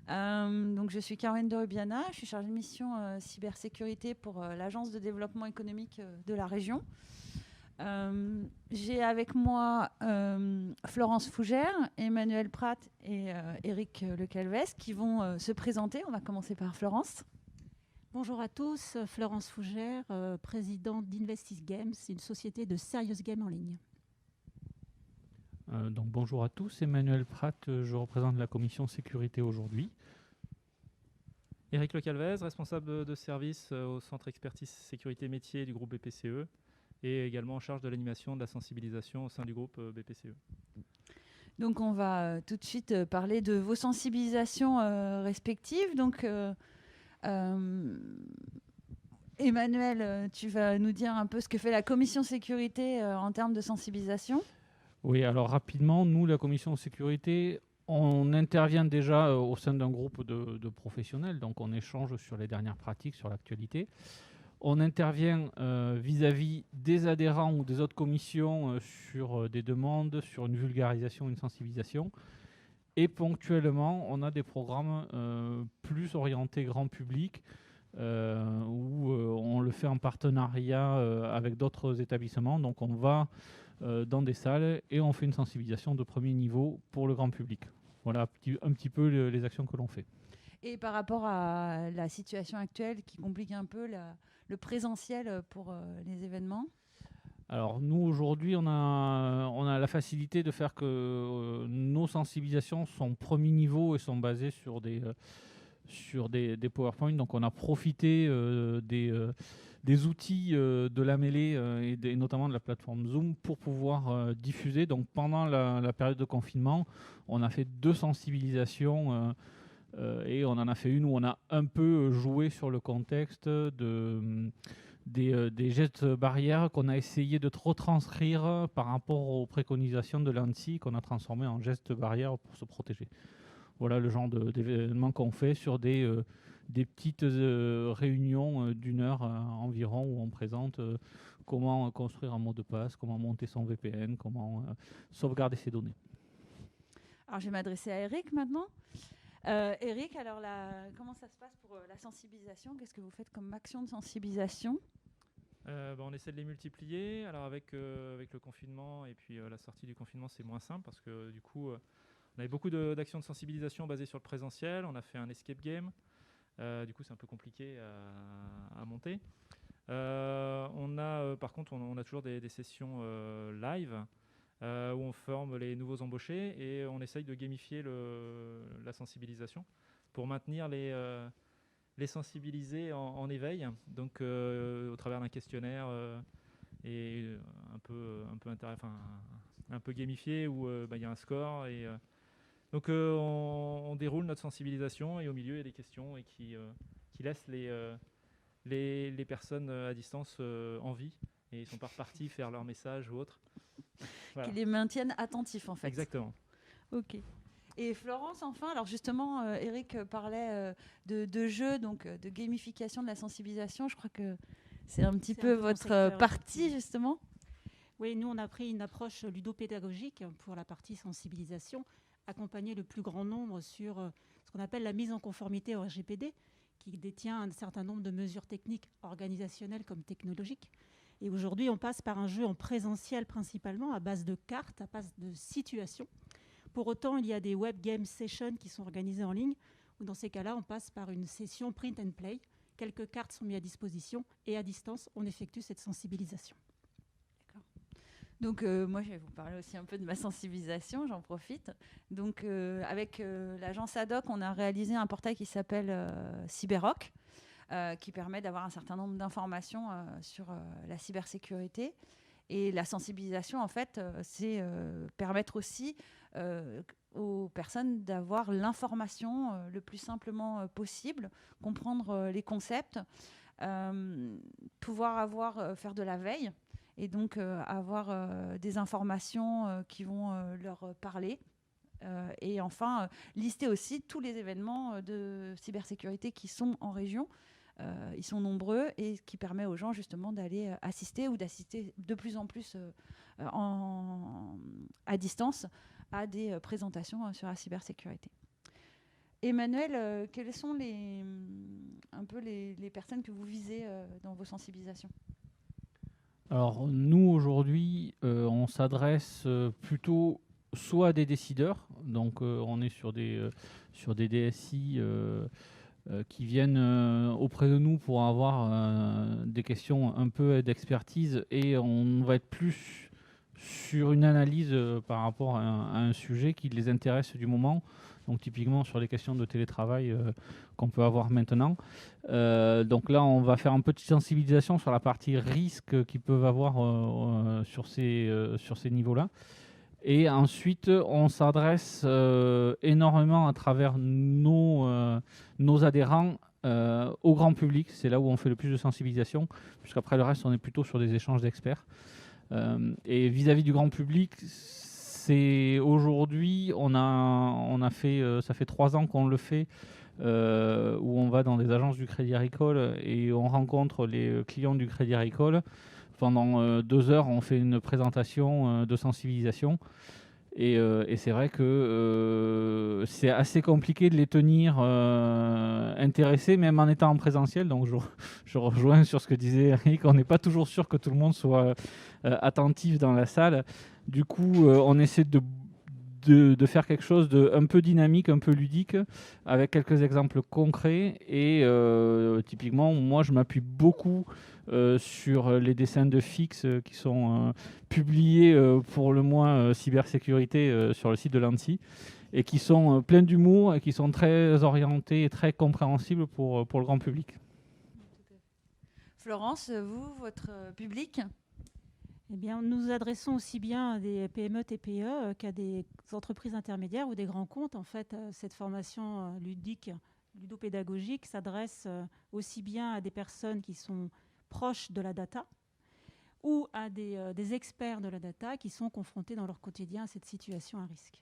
Donc je suis Caroline de Rubiana, je suis chargée de mission cybersécurité pour l'Agence de développement économique de la région. J'ai avec moi Florence Fougère, Emmanuel Pratt et Eric Lecalvez qui vont se présenter. On va commencer par Florence. Bonjour à tous, Florence Fougère, présidente d'Investis Games, une société de serious games en ligne. Donc bonjour à tous, Emmanuel Pratt, je représente la commission sécurité aujourd'hui. Eric Lecalvez, responsable de service au centre expertise sécurité métier du groupe BPCE et également en charge de l'animation de la sensibilisation au sein du groupe BPCE. Donc on va tout de suite parler de vos sensibilisations respectives. Donc Emmanuel, tu vas nous dire un peu ce que fait la commission sécurité en termes de sensibilisation. Oui, alors rapidement, nous, la commission sécurité, on intervient déjà au sein d'un groupe de professionnels, donc on échange sur les dernières pratiques, sur l'actualité. On intervient vis-à-vis des adhérents ou des autres commissions sur des demandes, sur une vulgarisation, une sensibilisation. Et ponctuellement, on a des programmes plus orientés grand public, où on le fait en partenariat avec d'autres établissements. Donc on va dans des salles et on fait une sensibilisation de premier niveau pour le grand public. Voilà un petit peu les actions que l'on fait. Et par rapport à la situation actuelle qui complique un peu le présentiel pour les événements? Alors nous aujourd'hui on a la facilité de faire que nos sensibilisations sont premier niveau et sont basées sur des PowerPoint. Donc on a profité des outils de la mêlée et notamment de la plateforme Zoom pour pouvoir diffuser. Donc pendant la période de confinement, on a fait 2 sensibilisations et on en a fait une où on a un peu joué sur le contexte des gestes barrières qu'on a essayé de retranscrire par rapport aux préconisations de l'ANSSI qu'on a transformé en gestes barrières pour se protéger. Voilà le genre d'événements qu'on fait sur des petites réunions d'1 heure environ où on présente comment construire un mot de passe, comment monter son VPN, comment sauvegarder ses données. Alors je vais m'adresser à Eric maintenant. Eric, alors comment ça se passe pour la sensibilisation? Qu'est-ce que vous faites comme action de sensibilisation? On essaie de les multiplier. Alors avec le confinement et puis la sortie du confinement, c'est moins simple parce que du coup, on avait beaucoup d'actions de sensibilisation basées sur le présentiel. On a fait un escape game. Du coup, c'est un peu compliqué à monter. Par contre, on a toujours des sessions live où on forme les nouveaux embauchés et on essaye de gamifier la sensibilisation pour maintenir les sensibiliser en éveil, donc au travers d'un questionnaire et un peu gamifié où il y a un score et donc on déroule notre sensibilisation et au milieu il y a des questions et qui laissent les personnes à distance en vie et ils sont pas repartis faire leur message ou autre. Voilà. Qui les maintiennent attentifs en fait. Exactement. Ok. Et Florence, enfin, alors justement, Eric parlait de jeux, donc de gamification de la sensibilisation. Je crois que c'est un petit peu votre partie, justement. Oui, nous, on a pris une approche ludopédagogique pour la partie sensibilisation, accompagner le plus grand nombre sur ce qu'on appelle la mise en conformité au RGPD, qui détient un certain nombre de mesures techniques, organisationnelles comme technologiques. Et aujourd'hui, on passe par un jeu en présentiel principalement, à base de cartes, à base de situations. Pour autant, il y a des web game sessions qui sont organisées en ligne, où dans ces cas-là, on passe par une session print and play. Quelques cartes sont mises à disposition et à distance, on effectue cette sensibilisation. D'accord. Donc, moi, je vais vous parler aussi un peu de ma sensibilisation, j'en profite. Donc, avec l'agence ADOC, on a réalisé un portail qui s'appelle Cyberrock, qui permet d'avoir un certain nombre d'informations sur la cybersécurité. Et la sensibilisation, en fait, c'est permettre aussi aux personnes d'avoir l'information le plus simplement possible, comprendre les concepts, pouvoir faire de la veille et donc avoir des informations qui vont leur parler. Et enfin, lister aussi tous les événements de cybersécurité qui sont en région. Ils sont nombreux et ce qui permet aux gens justement d'aller assister ou d'assister de plus en plus à distance à des présentations sur la cybersécurité. Emmanuel, quelles sont un peu les personnes que vous visez dans vos sensibilisations? Alors nous aujourd'hui, on s'adresse plutôt soit à des décideurs, donc on est sur des DSI qui viennent auprès de nous pour avoir des questions un peu d'expertise, et on va être plus sur une analyse par rapport à un sujet qui les intéresse du moment, donc typiquement sur les questions de télétravail qu'on peut avoir maintenant. Donc là, on va faire un peu de sensibilisation sur la partie risque qu'ils peuvent avoir sur ces niveaux-là. Et ensuite, on s'adresse énormément à travers nos adhérents au grand public. C'est là où on fait le plus de sensibilisation, puisqu'après le reste, on est plutôt sur des échanges d'experts. Et vis-à-vis du grand public, c'est aujourd'hui, on a fait, ça fait 3 ans qu'on le fait, où on va dans des agences du Crédit Agricole et on rencontre les clients du Crédit Agricole. Pendant 2 heures, on fait une présentation de sensibilisation. Et c'est vrai que c'est assez compliqué de les tenir intéressés, même en étant en présentiel. Donc je rejoins sur ce que disait Eric, on n'est pas toujours sûr que tout le monde soit attentif dans la salle. Du coup, on essaie de faire quelque chose de un peu dynamique, un peu ludique, avec quelques exemples concrets. Et typiquement, moi, je m'appuie beaucoup sur les dessins de Fix qui sont publiés pour le moins cybersécurité sur le site de l'ANSSI, et qui sont pleins d'humour et qui sont très orientés et très compréhensibles pour le grand public. Florence, vous, votre public? Eh bien, nous nous adressons aussi bien à des PME, TPE qu'à des entreprises intermédiaires ou des grands comptes. En fait, cette formation ludique, ludopédagogique s'adresse aussi bien à des personnes qui sont proches de la data ou à des experts de la data qui sont confrontés dans leur quotidien à cette situation à risque.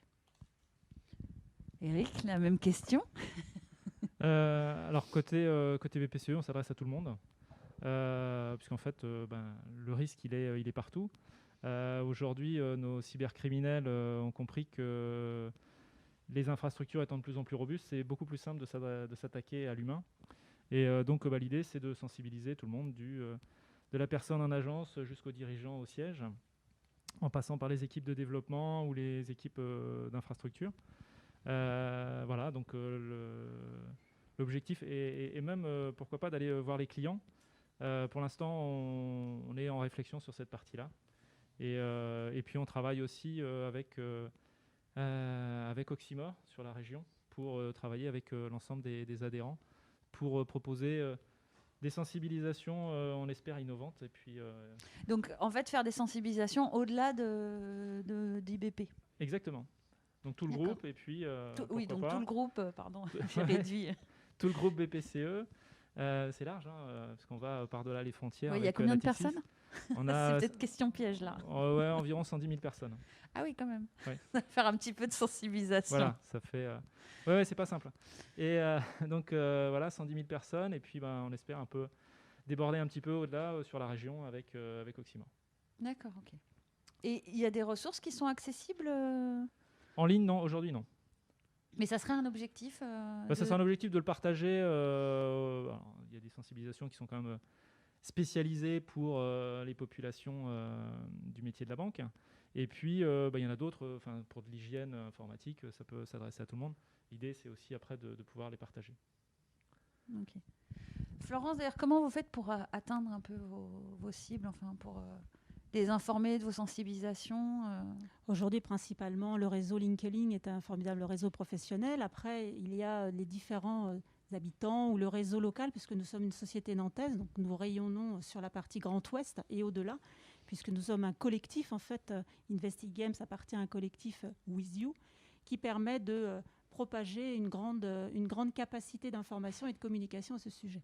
Eric, la même question. Alors côté BPCE, on s'adresse à tout le monde. Puisqu'en fait, le risque, il est partout. Aujourd'hui, nos cybercriminels ont compris que les infrastructures étant de plus en plus robustes, c'est beaucoup plus simple de s'attaquer à l'humain. Et donc, l'idée, c'est de sensibiliser tout le monde, de la personne en agence jusqu'aux dirigeants au siège, en passant par les équipes de développement ou les équipes d'infrastructure. Voilà, donc l'objectif est même, pourquoi pas, d'aller voir les clients. Pour l'instant, on est en réflexion sur cette partie-là. Et puis, on travaille aussi avec Oxymore sur la région pour travailler avec l'ensemble des adhérents pour proposer des sensibilisations, on espère, innovantes. Et puis, Donc, en fait, faire des sensibilisations au-delà d'IBP. Exactement. Donc, tout le groupe, et puis... oui, donc pas, tout le groupe, pardon, j'ai réduit. Tout le groupe BPCE. C'est large, parce qu'on va par-delà les frontières. Il y a combien de personnes? On a... C'est peut-être question piège, là. Ouais, environ 110 000 personnes. Ah oui, quand même. Ouais. Faire un petit peu de sensibilisation. Voilà, ça fait... Ouais, c'est pas simple. Et donc, voilà, 110 000 personnes. Et puis, on espère un peu déborder un petit peu au-delà sur la région avec Oxymore. D'accord, ok. Et il y a des ressources qui sont accessibles En ligne, non. Aujourd'hui, non. Mais ça serait un objectif Ça serait un objectif de le partager. Il y a des sensibilisations qui sont quand même spécialisées pour les populations du métier de la banque. Et puis, il y en a d'autres, pour de l'hygiène informatique, ça peut s'adresser à tout le monde. L'idée, c'est aussi après de pouvoir les partager. Ok. Florence, d'ailleurs, comment vous faites pour atteindre un peu vos cibles, pour les informer de vos sensibilisations Aujourd'hui, principalement, le réseau LinkedIn est un formidable réseau professionnel. Après, il y a les différents habitants ou le réseau local, puisque nous sommes une société nantaise, donc nous rayonnons sur la partie Grand Ouest et au-delà, puisque nous sommes un collectif. En fait, Investigames appartient à un collectif With You qui permet de propager une grande capacité d'information et de communication à ce sujet.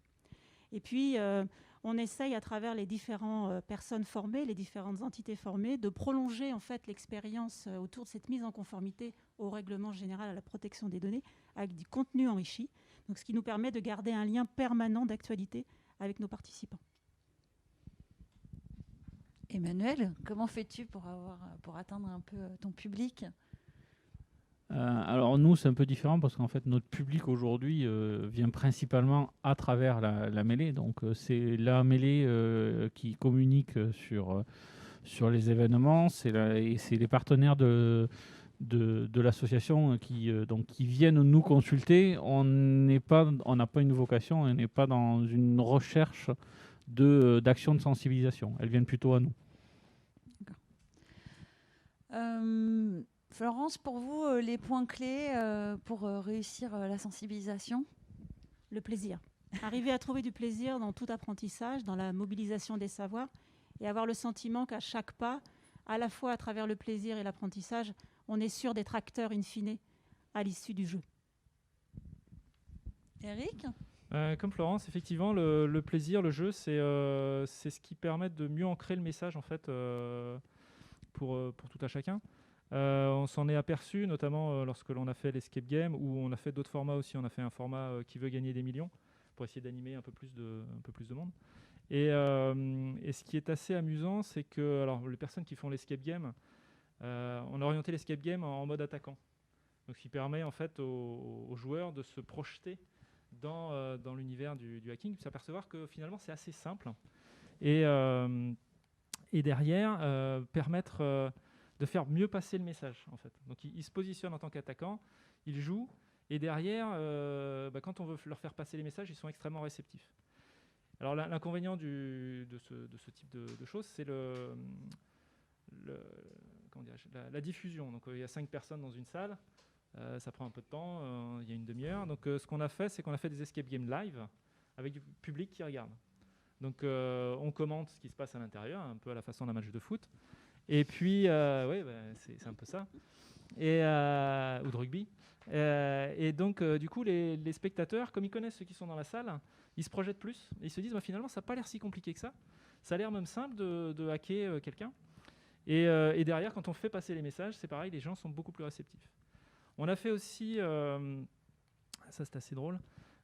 Et puis, on essaye à travers les différentes personnes formées, les différentes entités formées, de prolonger en fait l'expérience autour de cette mise en conformité au règlement général à la protection des données avec du contenu enrichi, donc ce qui nous permet de garder un lien permanent d'actualité avec nos participants. Emmanuel, comment fais-tu pour atteindre un peu ton public ? Alors nous, c'est un peu différent parce qu'en fait, notre public aujourd'hui vient principalement à travers la mêlée. Donc c'est la mêlée qui communique sur les événements. Et c'est les partenaires de l'association qui viennent nous consulter. On n'a pas une vocation, on n'est pas dans une recherche d'action de sensibilisation. Elles viennent plutôt à nous. Florence, pour vous, les points clés pour réussir la sensibilisation? Le plaisir. Arriver à trouver du plaisir dans tout apprentissage, dans la mobilisation des savoirs, et avoir le sentiment qu'à chaque pas, à la fois à travers le plaisir et l'apprentissage, on est sûr d'être acteur in fine à l'issue du jeu. Eric? Comme Florence, effectivement, le plaisir, le jeu, c'est ce qui permet de mieux ancrer le message en fait, pour tout à chacun. On s'en est aperçu, notamment lorsque l'on a fait l'escape game, ou on a fait d'autres formats aussi. On a fait un format qui veut gagner des millions, pour essayer d'animer un peu plus de monde. Et ce qui est assez amusant, c'est que alors, les personnes qui font l'escape game, on a orienté l'escape game en mode attaquant. Donc, ce qui permet en fait aux joueurs de se projeter dans l'univers du hacking, de s'apercevoir que finalement c'est assez simple. Et derrière, permettre de faire mieux passer le message en fait. Donc ils se positionnent en tant qu'attaquants, ils jouent, et derrière, quand on veut leur faire passer les messages, ils sont extrêmement réceptifs. Alors l'inconvénient de ce type de choses, c'est la diffusion. Donc il y a 5 personnes dans une salle, ça prend un peu de temps, il y a une demi-heure. Donc ce qu'on a fait, c'est qu'on a fait des escape games live avec du public qui regarde. Donc on commente ce qui se passe à l'intérieur, un peu à la façon d'un match de foot. Et puis, c'est un peu ça. Ou de rugby. Et donc, du coup, les spectateurs, comme ils connaissent ceux qui sont dans la salle, ils se projettent plus. Et ils se disent, finalement, ça n'a pas l'air si compliqué que ça. Ça a l'air même simple de hacker quelqu'un. Et derrière, quand on fait passer les messages, c'est pareil, les gens sont beaucoup plus réceptifs. On a fait aussi, ça c'est assez drôle,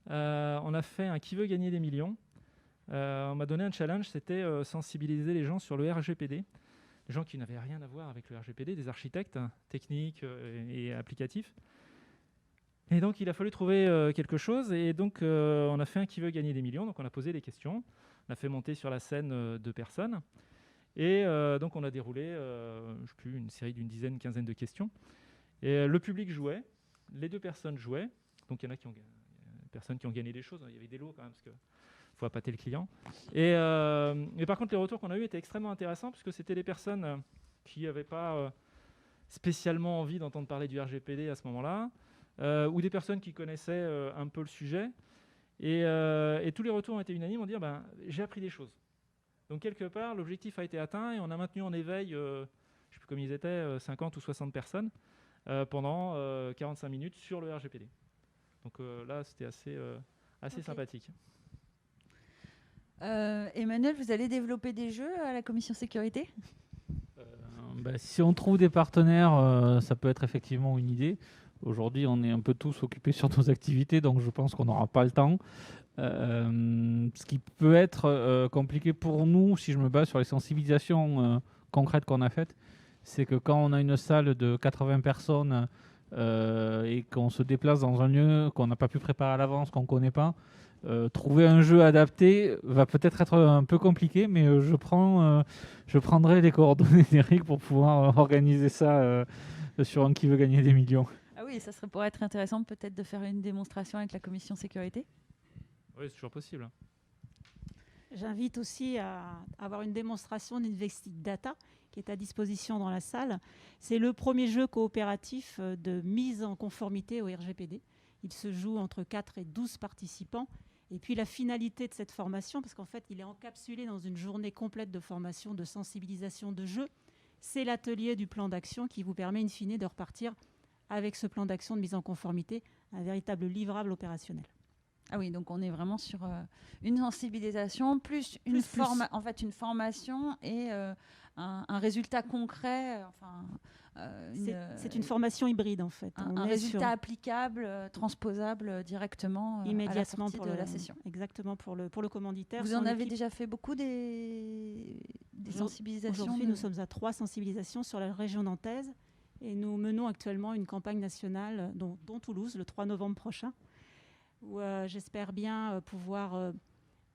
on a fait un qui veut gagner des millions. On m'a donné un challenge, c'était sensibiliser les gens sur le RGPD. Les gens qui n'avaient rien à voir avec le RGPD, des architectes techniques et applicatifs. Et donc, il a fallu trouver quelque chose. Et donc, on a fait un qui veut gagner des millions. Donc, on a posé des questions. On a fait monter sur la scène 2 personnes. Et donc, on a déroulé une série d'une dizaine, une quinzaine de questions. Et le public jouait. Les 2 personnes jouaient. Donc, il y en a personnes qui ont gagné des choses. Il y avait des lots quand même, parce que faut appâter le client. Mais par contre, les retours qu'on a eus étaient extrêmement intéressants, puisque c'était des personnes qui n'avaient pas spécialement envie d'entendre parler du RGPD à ce moment-là, ou des personnes qui connaissaient un peu le sujet. Et tous les retours ont été unanimes, on dit j'ai appris des choses. Donc quelque part, l'objectif a été atteint et on a maintenu en éveil, je ne sais plus combien ils étaient, 50 ou 60 personnes, pendant 45 minutes sur le RGPD. Donc là, c'était assez sympathique. Emmanuel, vous allez développer des jeux à la commission sécurité? Si on trouve des partenaires, ça peut être effectivement une idée. Aujourd'hui, on est un peu tous occupés sur nos activités, donc je pense qu'on n'aura pas le temps. Ce qui peut être compliqué pour nous, si je me base sur les sensibilisations concrètes qu'on a faites, c'est que quand on a une salle de 80 personnes et qu'on se déplace dans un lieu qu'on n'a pas pu préparer à l'avance, qu'on ne connaît pas, trouver un jeu adapté va peut-être être un peu compliqué, mais je prendrai les coordonnées d'Eric pour pouvoir organiser ça sur un qui veut gagner des millions. Ah oui, ça pourrait être intéressant peut-être de faire une démonstration avec la commission sécurité. Oui, c'est toujours possible. J'invite aussi à avoir une démonstration d'Investig Data qui est à disposition dans la salle. C'est le premier jeu coopératif de mise en conformité au RGPD. Il se joue entre 4 et 12 participants. Et puis la finalité de cette formation, parce qu'en fait, il est encapsulé dans une journée complète de formation, de sensibilisation, de jeu, c'est l'atelier du plan d'action qui vous permet in fine de repartir avec ce plan d'action de mise en conformité, un véritable livrable opérationnel. Ah oui, donc on est vraiment sur une sensibilisation, plus une formation et un résultat concret. C'est une formation hybride en fait. Un résultat applicable, transposable directement immédiatement à la sortie de la session. Exactement, pour le commanditaire. Vous en avez déjà fait beaucoup des sensibilisations? Aujourd'hui, nous sommes à 3 sensibilisations sur la région nantaise Et nous menons actuellement une campagne nationale, dont Toulouse, le 3 novembre prochain, où j'espère bien pouvoir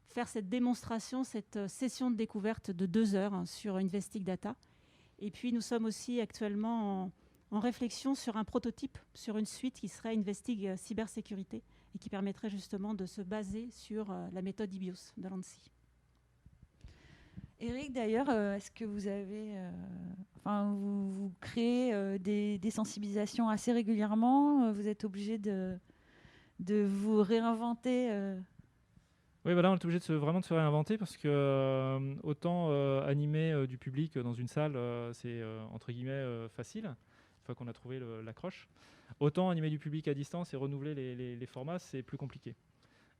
faire cette démonstration, cette session de découverte de 2 heures sur Investig Data. Et puis nous sommes aussi actuellement en réflexion sur un prototype, sur une suite qui serait Investig Cybersécurité et qui permettrait justement de se baser sur la méthode IBIOS de l'ANSSI. Eric, d'ailleurs, est-ce que vous avez, vous créez des sensibilisations assez régulièrement? Vous êtes obligé de vous réinventer? Oui, voilà, on est obligé vraiment de se réinventer parce que autant animer du public dans une salle, c'est entre guillemets facile, une fois qu'on a trouvé l'accroche. Autant animer du public à distance et renouveler les formats, c'est plus compliqué.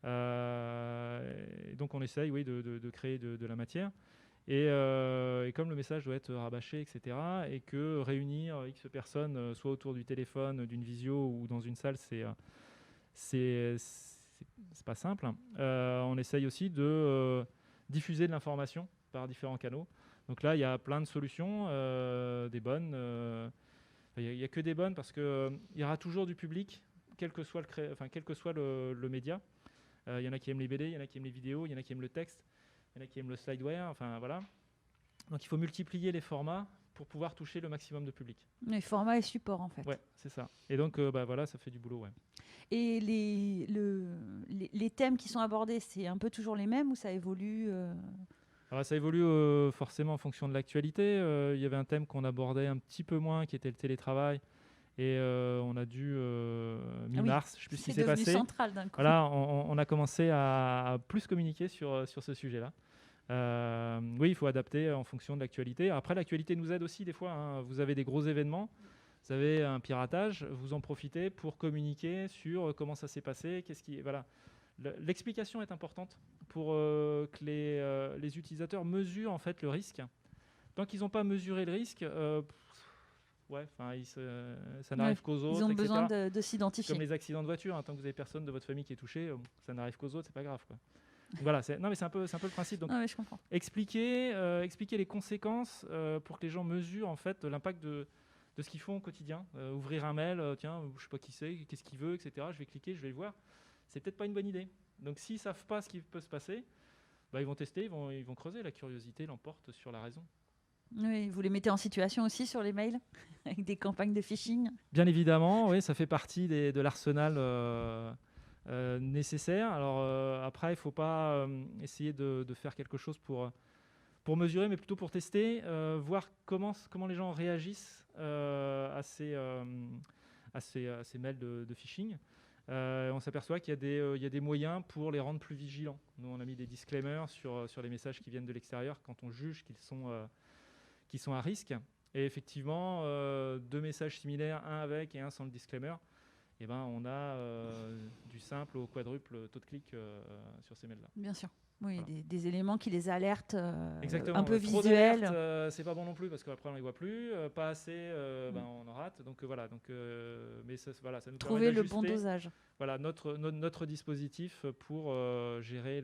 Et donc on essaye, oui, de créer de la matière. Et comme le message doit être rabâché, etc., et que réunir X personnes, soit autour du téléphone, d'une visio ou dans une salle, c'est pas simple. On essaye aussi de diffuser de l'information par différents canaux. Donc là, il y a plein de solutions, des bonnes. Il n'y a que des bonnes parce qu'il y aura toujours du public, quel que soit le média. Il y en a qui aiment les BD, il y en a qui aiment les vidéos, il y en a qui aiment le texte, il y en a qui aiment le slideware, enfin voilà. Donc il faut multiplier les formats pour pouvoir toucher le maximum de public. Les formats et supports, en fait. Ouais, c'est ça. Et donc voilà, ça fait du boulot, ouais. Et les thèmes qui sont abordés, c'est un peu toujours les mêmes ou ça évolue Alors ça évolue forcément en fonction de l'actualité. Il y avait un thème qu'on abordait un petit peu moins, qui était le télétravail. Et on a dû, mi-mars, je ne sais plus ce qui s'est passé. C'est devenu central d'un coup. Voilà, on a commencé à plus communiquer sur ce sujet-là. Oui, il faut adapter en fonction de l'actualité. Après, l'actualité nous aide aussi des fois. Hein. Vous avez des gros événements, vous avez un piratage, vous en profitez pour communiquer sur comment ça s'est passé, voilà. L'explication est importante pour que les utilisateurs mesurent en fait le risque. Tant qu'ils n'ont pas mesuré le risque, ça n'arrive qu'aux autres. Ils ont etc. besoin de s'identifier. Comme les accidents de voiture, tant que vous n'avez personne de votre famille qui est touché, ça n'arrive qu'aux autres, c'est pas grave, quoi. Voilà, c'est un peu le principe. Donc, je comprends. expliquer les conséquences pour que les gens mesurent en fait l'impact de ce qu'ils font au quotidien. Ouvrir un mail, tiens, je sais pas qui c'est, qu'est-ce qu'il veut, etc. Je vais cliquer, je vais le voir. C'est peut-être pas une bonne idée. Donc s'ils savent pas ce qui peut se passer, ils vont tester, ils vont creuser. La curiosité l'emporte sur la raison. Oui, vous les mettez en situation aussi sur les mails avec des campagnes de phishing? Bien évidemment, oui, ça fait partie de l'arsenal nécessaire. Alors après, il ne faut pas essayer de faire quelque chose pour mesurer, mais plutôt pour tester, voir comment les gens réagissent à ces mails de phishing. On s'aperçoit qu'il y a des moyens pour les rendre plus vigilants. Nous, on a mis des disclaimers sur les messages qui viennent de l'extérieur quand on juge qu'ils sont à risque. Et effectivement, 2 messages similaires, un avec et un sans le disclaimer, on a du simple au quadruple taux de clic sur ces mails-là. Bien sûr. Oui, voilà. des éléments qui les alertent un peu visuels. C'est pas bon non plus parce qu'après on les voit plus. Pas assez, on en rate. Donc voilà. Mais ça nous trouver permet le bon dosage. Voilà notre dispositif pour gérer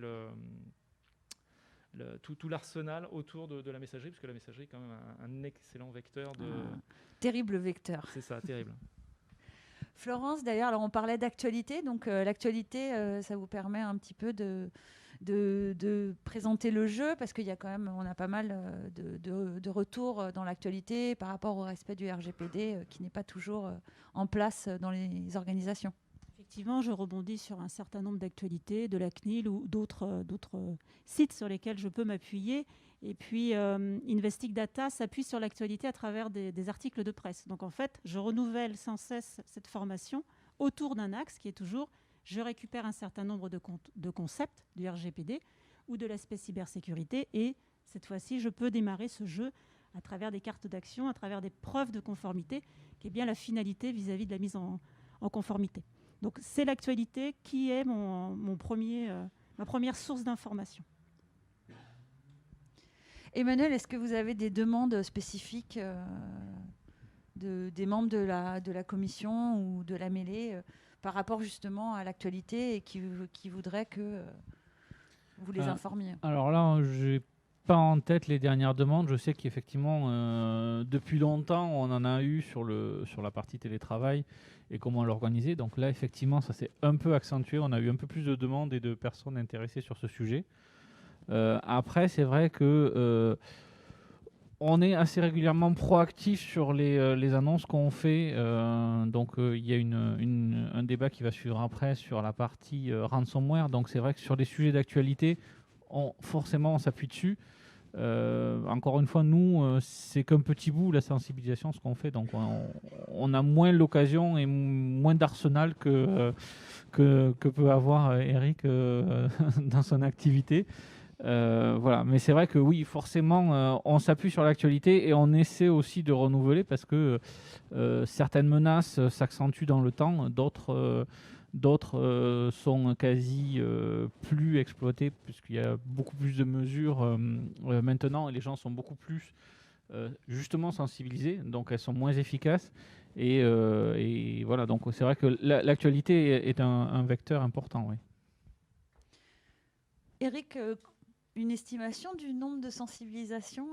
tout l'arsenal autour de la messagerie, parce que la messagerie est quand même un excellent vecteur de. Terrible vecteur. C'est ça, terrible. Florence, d'ailleurs, alors on parlait d'actualité, donc l'actualité, ça vous permet un petit peu de présenter le jeu, parce qu'il y a quand même, on a pas mal de retours dans l'actualité par rapport au respect du RGPD qui n'est pas toujours en place dans les organisations. Effectivement, je rebondis sur un certain nombre d'actualités de la CNIL ou d'autres sites sur lesquels je peux m'appuyer. Et puis, Investig Data s'appuie sur l'actualité à travers des articles de presse. Donc, en fait, je renouvelle sans cesse cette formation autour d'un axe qui est toujours je récupère un certain nombre de concepts du RGPD ou de l'aspect cybersécurité. Et cette fois-ci, je peux démarrer ce jeu à travers des cartes d'action, à travers des preuves de conformité, qui est bien la finalité vis-à-vis de la mise en conformité. Donc, c'est l'actualité qui est ma première source d'information. Emmanuel, est-ce que vous avez des demandes spécifiques des membres de la commission ou de la mêlée par rapport justement à l'actualité et qui voudraient que vous les informiez? Alors là, j'ai pas en tête les dernières demandes. Je sais qu'effectivement, depuis longtemps, on en a eu sur la partie télétravail et comment l'organiser. Donc là, effectivement, ça s'est un peu accentué. On a eu un peu plus de demandes et de personnes intéressées sur ce sujet. Après, c'est vrai que on est assez régulièrement proactif sur les annonces qu'on fait. Donc, il y a un débat qui va suivre après sur la partie ransomware. Donc, c'est vrai que sur des sujets d'actualité, forcément, on s'appuie dessus. Encore une fois, nous, c'est qu'un petit bout, la sensibilisation, ce qu'on fait. Donc, on a moins l'occasion et moins d'arsenal que peut avoir Eric dans son activité. Voilà, mais c'est vrai que oui, forcément, on s'appuie sur l'actualité et on essaie aussi de renouveler parce que certaines menaces s'accentuent dans le temps, d'autres sont quasi plus exploitées puisqu'il y a beaucoup plus de mesures maintenant et les gens sont beaucoup plus justement sensibilisés, donc elles sont moins efficaces et voilà, donc c'est vrai que l'actualité est un vecteur important, oui. Eric, une estimation du nombre de sensibilisations,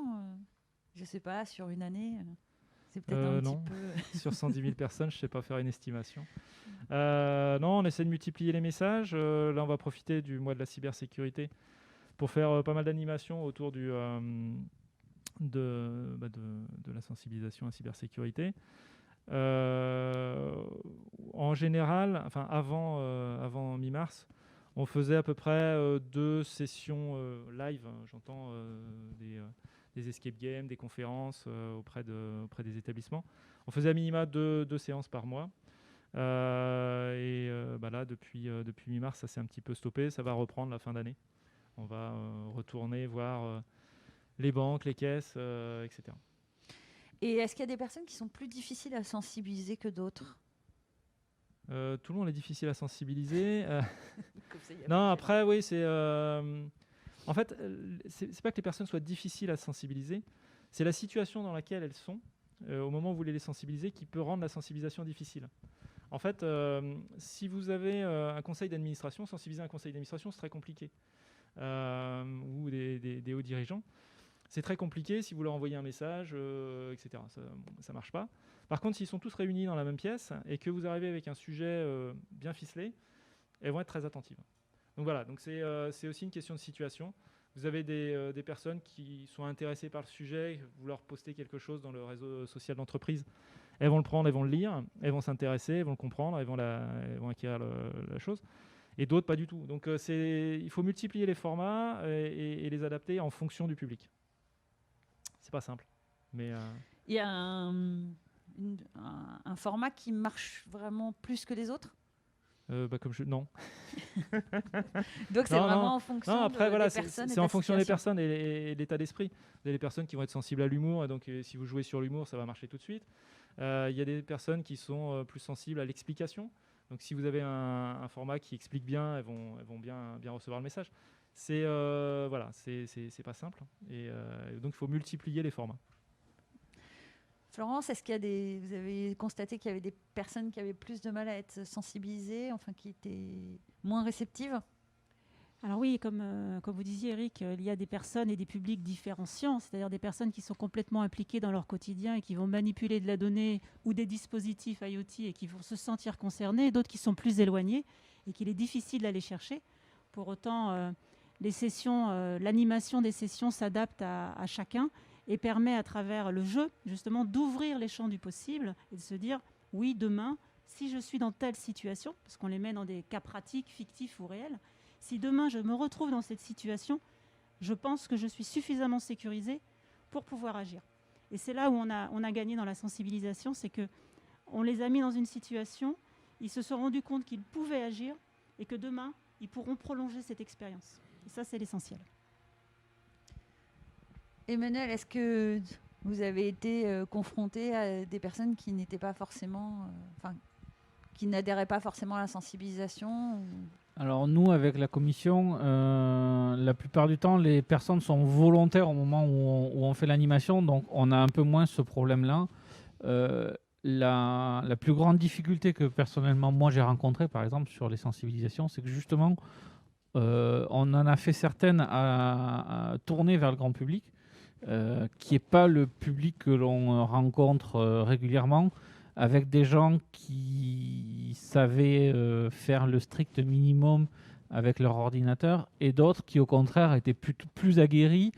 je ne sais pas, sur une année, c'est peut-être un non. petit peu... Sur 110 000 personnes, je ne sais pas faire une estimation. Non, on essaie de multiplier les messages. Là, on va profiter du mois de la cybersécurité pour faire pas mal d'animations autour de la sensibilisation à la cybersécurité. En général, enfin avant mi-mars, on faisait à peu près 2 sessions live. J'entends des escape games, des conférences auprès des établissements. On faisait à minima 2 séances par mois. Là, depuis mi-mars, ça s'est un petit peu stoppé. Ça va reprendre la fin d'année. On va retourner voir les banques, les caisses, etc. Et est-ce qu'il y a des personnes qui sont plus difficiles à sensibiliser que d'autres ? Tout le monde est difficile à sensibiliser. Comme ça, Non, après, oui, c'est... En fait, c'est pas que les personnes soient difficiles à sensibiliser, c'est la situation dans laquelle elles sont, au moment où vous voulez les sensibiliser, qui peut rendre la sensibilisation difficile. En fait, si vous avez un conseil d'administration, sensibiliser un conseil d'administration, c'est très compliqué. Ou des hauts dirigeants. C'est très compliqué si vous leur envoyez un message, etc. Ça marche pas. Par contre, s'ils sont tous réunis dans la même pièce et que vous arrivez avec un sujet bien ficelé, elles vont être très attentives. Donc voilà, donc c'est aussi une question de situation. Vous avez des personnes qui sont intéressées par le sujet, vous leur postez quelque chose dans le réseau social d'entreprise, elles vont le prendre, elles vont le lire, elles vont s'intéresser, elles vont le comprendre, elles vont acquérir la chose. Et d'autres, pas du tout. Donc il faut multiplier les formats et les adapter en fonction du public. C'est pas simple. Mais Il y a un format qui marche vraiment plus que les autres ? Non. Donc c'est vraiment en fonction après, des personnes. C'est en fonction des personnes et de l'état d'esprit. Vous avez des personnes qui vont être sensibles à l'humour, et donc si vous jouez sur l'humour, ça va marcher tout de suite. Il y a des personnes qui sont plus sensibles à l'explication. Donc si vous avez un format qui explique bien, elles vont bien recevoir le message. C'est pas simple. Et donc il faut multiplier les formats. Florence, est-ce qu'il y a vous avez constaté qu'il y avait des personnes qui avaient plus de mal à être sensibilisées, enfin qui étaient moins réceptives ? Alors oui, comme vous disiez Eric, il y a des personnes et des publics différenciants, c'est-à-dire des personnes qui sont complètement impliquées dans leur quotidien et qui vont manipuler de la donnée ou des dispositifs IoT et qui vont se sentir concernées, d'autres qui sont plus éloignées et qu'il est difficile d'aller chercher. Pour autant, les sessions, l'animation des sessions s'adapte à chacun et permet à travers le jeu justement d'ouvrir les champs du possible et de se dire oui, demain, si je suis dans telle situation, parce qu'on les met dans des cas pratiques, fictifs ou réels, si demain je me retrouve dans cette situation, je pense que je suis suffisamment sécurisée pour pouvoir agir. Et c'est là où on a gagné dans la sensibilisation, c'est qu'on les a mis dans une situation, ils se sont rendus compte qu'ils pouvaient agir et que demain, ils pourront prolonger cette expérience. Et ça, c'est l'essentiel. Emmanuel, est-ce que vous avez été confronté à des personnes qui n'étaient pas forcément, qui n'adhéraient pas forcément à la sensibilisation ou... Alors nous, avec la commission, la plupart du temps, les personnes sont volontaires au moment où on fait l'animation, donc on a un peu moins ce problème-là. La plus grande difficulté que personnellement moi j'ai rencontrée, par exemple, sur les sensibilisations, c'est que justement, on en a fait certaines à tourner vers le grand public, qui n'est pas le public que l'on rencontre régulièrement, avec des gens qui savaient faire le strict minimum avec leur ordinateur, et d'autres qui au contraire étaient plus aguerris.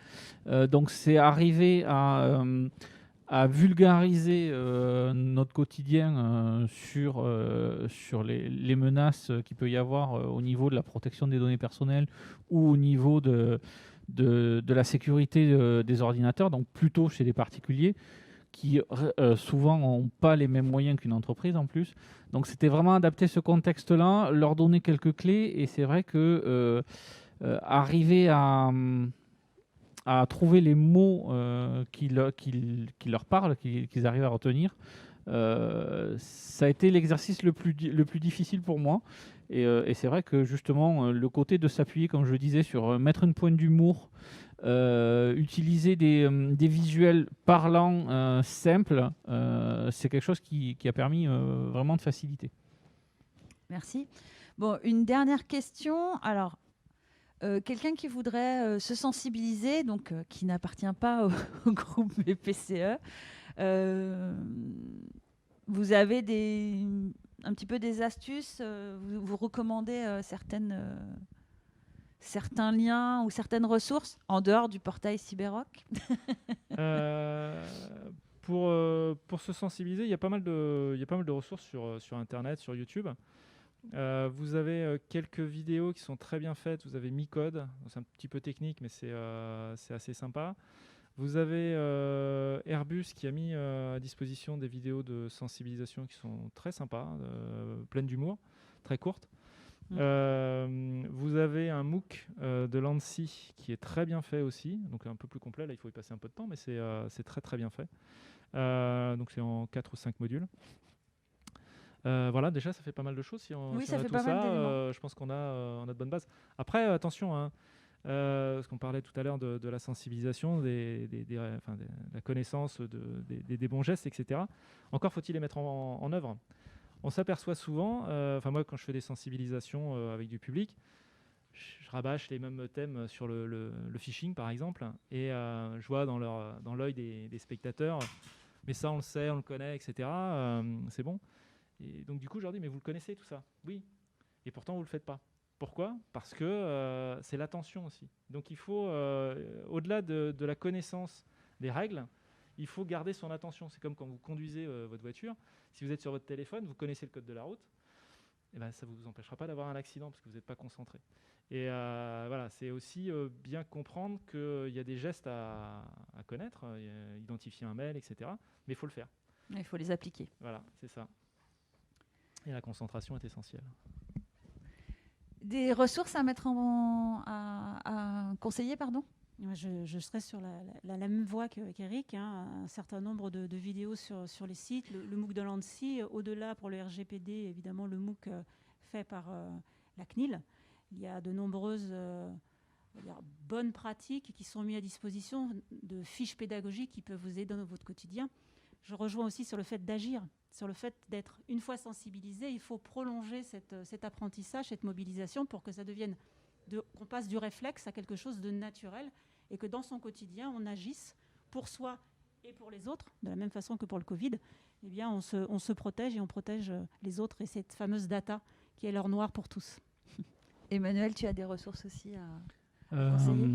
Donc c'est arrivé à vulgariser notre quotidien sur les menaces qu'il peut y avoir au niveau de la protection des données personnelles ou au niveau de la sécurité des ordinateurs, donc plutôt chez les particuliers qui souvent n'ont pas les mêmes moyens qu'une entreprise en plus. Donc c'était vraiment adapter ce contexte-là, leur donner quelques clés, et c'est vrai que arriver à trouver les mots qui leur parlent, qu'ils arrivent à retenir, ça a été l'exercice le plus difficile pour moi. Et c'est vrai que justement, le côté de s'appuyer, comme je le disais, sur mettre une pointe d'humour, utiliser des visuels parlants simples, c'est quelque chose qui a permis vraiment de faciliter. Merci. Bon, une dernière question. Alors, quelqu'un qui voudrait se sensibiliser, donc qui n'appartient pas au groupe BPCE, vous avez un petit peu des astuces, vous recommandez certains liens ou certaines ressources en dehors du portail Cyberrock? Pour se sensibiliser, il y a pas mal de ressources sur Internet, sur YouTube. Vous avez quelques vidéos qui sont très bien faites. Vous avez Micode, c'est un petit peu technique, mais c'est assez sympa. Vous avez Airbus qui a mis à disposition des vidéos de sensibilisation qui sont très sympas, pleines d'humour, très courtes. Vous avez un MOOC de l'ANSSI qui est très bien fait aussi, donc un peu plus complet. Là, il faut y passer un peu de temps, mais c'est très très bien fait. Donc c'est en 4 ou 5 modules. Voilà, déjà ça fait pas mal de choses. Si on ça a fait tout pas mal d'éléments. je pense qu'on a de bonnes bases. Après, attention, hein, parce qu'on parlait tout à l'heure de la sensibilisation, de la connaissance des bons gestes, etc. Encore faut-il les mettre en œuvre. On s'aperçoit souvent, moi quand je fais des sensibilisations avec du public, je rabâche les mêmes thèmes sur le phishing par exemple, et je vois dans l'œil des spectateurs, mais ça on le sait, on le connaît, etc. C'est bon. Et donc du coup je leur dis, mais vous le connaissez tout ça? Oui. Et pourtant vous le faites pas. Pourquoi? Parce que c'est l'attention aussi. Donc il faut, au-delà de la connaissance des règles, il faut garder son attention. C'est comme quand vous conduisez votre voiture. Si vous êtes sur votre téléphone, vous connaissez le code de la route, et ben, ça ne vous empêchera pas d'avoir un accident parce que vous n'êtes pas concentré. Et voilà, c'est aussi bien comprendre qu'il y a des gestes à connaître, identifier un mail, etc. Mais il faut le faire. Il faut les appliquer. Voilà, c'est ça. Et la concentration est essentielle. Des ressources à mettre à conseiller, pardon? Je serais sur la même voie qu'Eric, un certain nombre de vidéos sur les sites. Le MOOC de l'ANSSI, au-delà pour le RGPD, évidemment le MOOC fait par la CNIL. Il y a de nombreuses bonnes pratiques qui sont mises à disposition, de fiches pédagogiques qui peuvent vous aider dans votre quotidien. Je rejoins aussi sur le fait d'agir, sur le fait d'être une fois sensibilisé. Il faut prolonger cet apprentissage, cette mobilisation pour que ça devienne, qu'on passe du réflexe à quelque chose de naturel et que dans son quotidien, on agisse pour soi et pour les autres, de la même façon que pour le Covid. Eh bien, on se protège et on protège les autres et cette fameuse data qui est l'or noir pour tous. Emmanuel, tu as des ressources aussi à conseiller?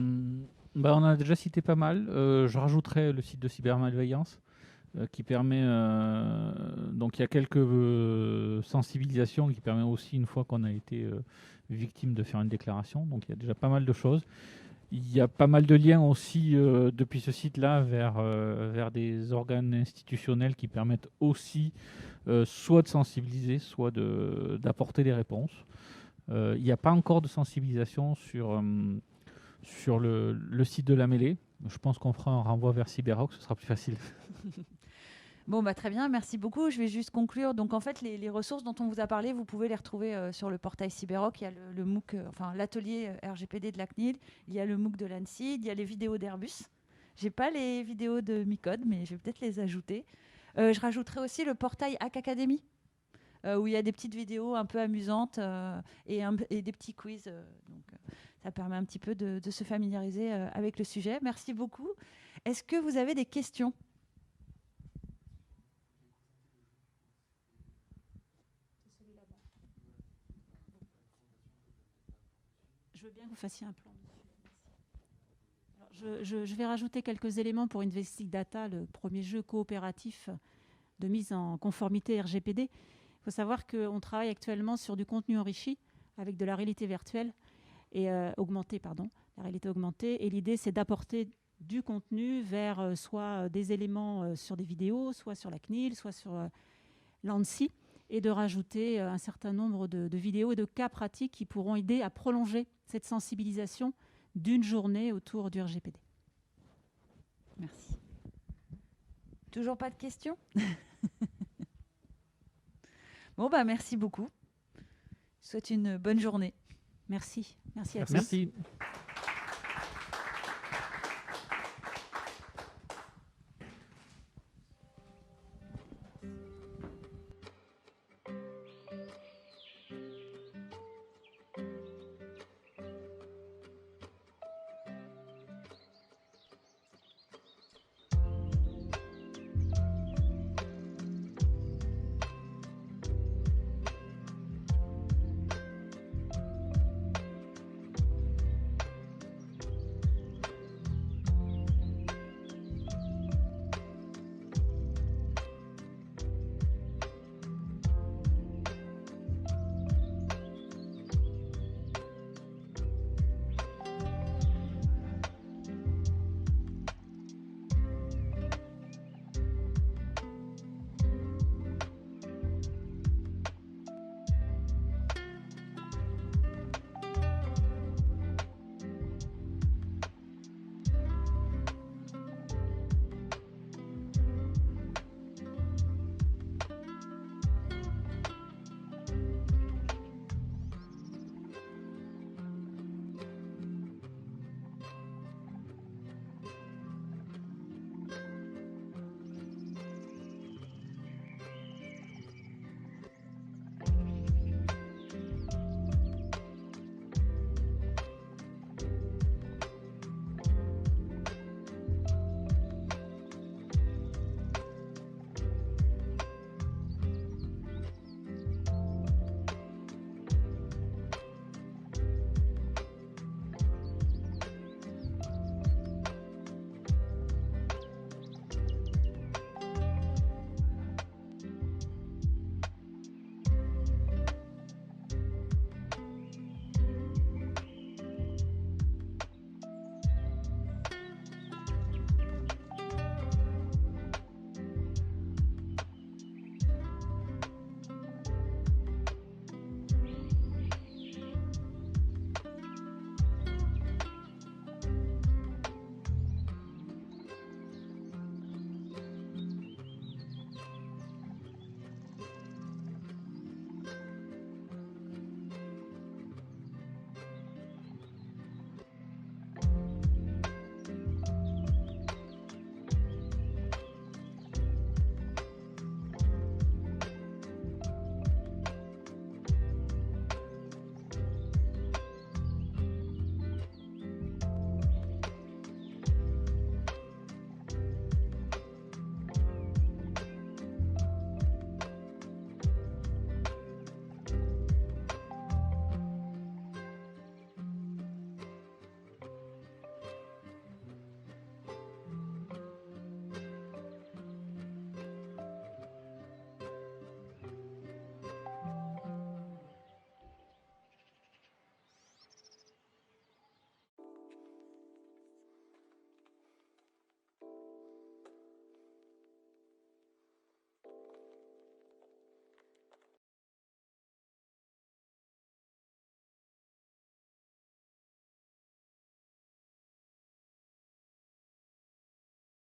On a déjà cité pas mal. Je rajouterai le site de cybermalveillance qui permet... donc il y a quelques sensibilisations qui permettent aussi, une fois qu'on a été victime, de faire une déclaration. Donc il y a déjà pas mal de choses. Il y a pas mal de liens aussi depuis ce site-là vers des organes institutionnels qui permettent aussi soit de sensibiliser, soit d'apporter des réponses. Il n'y a pas encore de sensibilisation sur le site de la mêlée. Je pense qu'on fera un renvoi vers Cyberrock, ce sera plus facile. Bon, très bien, merci beaucoup. Je vais juste conclure. Donc, en fait, les ressources dont on vous a parlé, vous pouvez les retrouver sur le portail Cyberrock. Il y a le MOOC, l'atelier RGPD de la CNIL. Il y a le MOOC de l'ANSSI. Il y a les vidéos d'Airbus. Je n'ai pas les vidéos de Micode, mais je vais peut-être les ajouter. Je rajouterai aussi le portail Hack Academy, où il y a des petites vidéos un peu amusantes et des petits quiz. Donc, ça permet un petit peu de se familiariser avec le sujet. Merci beaucoup. Est-ce que vous avez des questions ? Je veux bien que vous fassiez un plan. Alors, je vais rajouter quelques éléments pour Investing Data, le premier jeu coopératif de mise en conformité RGPD. Il faut savoir qu'on travaille actuellement sur du contenu enrichi avec de la réalité virtuelle et augmentée, la réalité augmentée. Et l'idée, c'est d'apporter du contenu vers soit des éléments sur des vidéos, soit sur la CNIL, soit sur l'ANSSI, et de rajouter un certain nombre de vidéos et de cas pratiques qui pourront aider à prolonger cette sensibilisation d'une journée autour du RGPD. Merci. Toujours pas de questions ? Bon, merci beaucoup. Je vous souhaite une bonne journée. Merci. Merci à tous. Merci.